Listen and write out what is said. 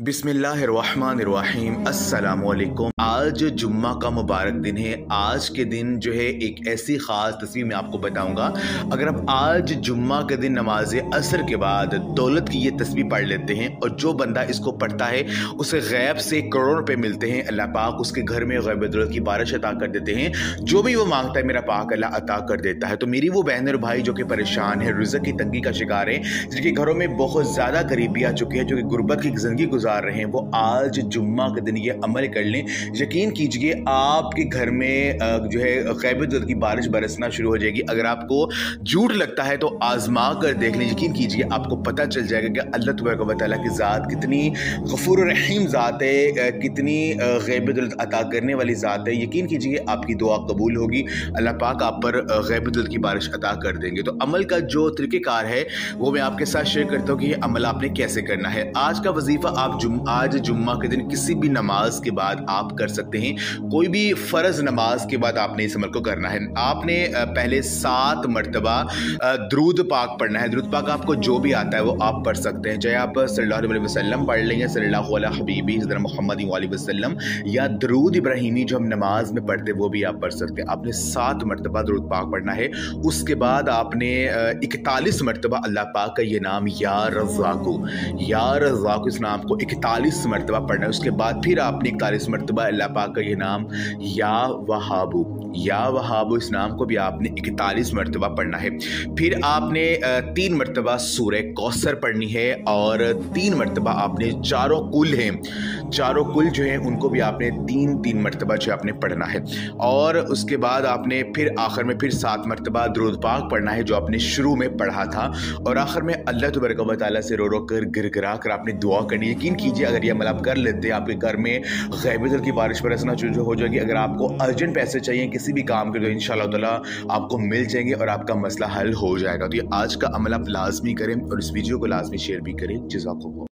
बिस्मिल्लाहिर्रहमानिर्रहीम अस्सलामुअलैकुम। आज जुम्मा का मुबारक दिन है। आज के दिन जो है एक ऐसी ख़ास तस्वीर मैं आपको बताऊंगा। अगर आप आज जुम्मा के दिन नमाज असर के बाद दौलत की ये तस्वीर पढ़ लेते हैं और जो बंदा इसको पढ़ता है उसे गैब से करोड़ों रुपए मिलते हैं। अल्लाह पाक उसके घर में गैब दौलत की बारिश अता कर देते हैं। जो भी वो मांगता है मेरा पाक अल्लाह अता कर देता है। तो मेरी वो बहन और भाई जो कि परेशान है, रिज़्क़ की तंगी का शिकार है, जिनके घरों में बहुत ज़्यादा गरीबी आ चुकी है, जो कि गुर्बत की ज़िंदगी गुजार रहे हैं, वो आज जुम्मा के दिन ये अमल कर लें। यकीन कीजिए आपके घर में जो है गैब दौलत की बारिश बरसना शुरू हो जाएगी। अगर आपको झूठ लगता है तो आजमा कर देख लें। यकीन कीजिए आपको पता चल जाएगा कि अल्लाह तबारक व तआला की ज़ात कितनी गफूर रहीम ज़ात है, कितनी गैब दौलत अता करने वाली ज़ात है। यकीन कीजिए आपकी दुआ कबूल होगी, अल्लाह पाक आप पर गैब दौलत की बारिश अता कर देंगे। तो अमल का जो तरीक़ेकार है वो मैं आपके साथ शेयर करता हूँ कि ये अमल आपने कैसे करना है। आज का वजीफ़ा आप आज जुम्मा के दिन किसी भी नमाज के बाद आप कर सकते हैं। कोई भी फ़र्ज नमाज के बाद आपने इस अमल को करना है। आपने पहले 7 मरतबा दुरूद पाक पढ़ना है। दुरूद पाक आपको जो भी आता है वो आप पढ़ सकते हैं, चाहे आप सल्लल्लाहु अलैहि वसल्लम पढ़ लेंगे, सल्लल्लाहु अला हबीबी हज़रत मुहम्मद वसल्लम, या दुरूद इब्राहिमी जो हम नमाज में पढ़ते हैं वो भी आप पढ़ सकते हैं। आपने 7 मरतबा दुरूद पाक पढ़ना है। उसके बाद आपने 41 मरतबा अल्लाह पाक का ये नाम या रज़्ज़ाक़ु इस नाम को 41 मरतबा पढ़ना है। उसके बाद फिर आपने 41 मरतबा अल्लाह पाक का ये नाम या वहाबु इस नाम को भी आपने 41 मरतबा पढ़ना है। फिर आपने 3 मरतबा सूरह कौसर पढ़नी है और 3 मरतबा आपने चारों कुल जो हैं उनको भी आपने 3 मरतबा जो आपने पढ़ना है। और उसके बाद आपने फिर आखिर में फिर 7 मरतबा दुरूद पाक पढ़ना है जो आपने शुरू में पढ़ा था। और आखिर में अल्लाह तबारक व तआला से रो रो कर गिड़गिड़ा कर आपने दुआ करनी। यकीन कीजिए अगर ये अमल आप कर लेते हैं आपके घर में गैब दौलत की बारिश बरसना शुरू हो जाएगी। अगर आपको अर्जेंट पैसे चाहिए किसी भी काम के तो इंशाअल्लाह ताला आपको मिल जाएंगे और आपका मसला हल हो जाएगा। तो ये आज का अमल आप लाजमी करें और इस वीडियो को लाजमी शेयर भी करें। जज़ाकुमुल्लाह।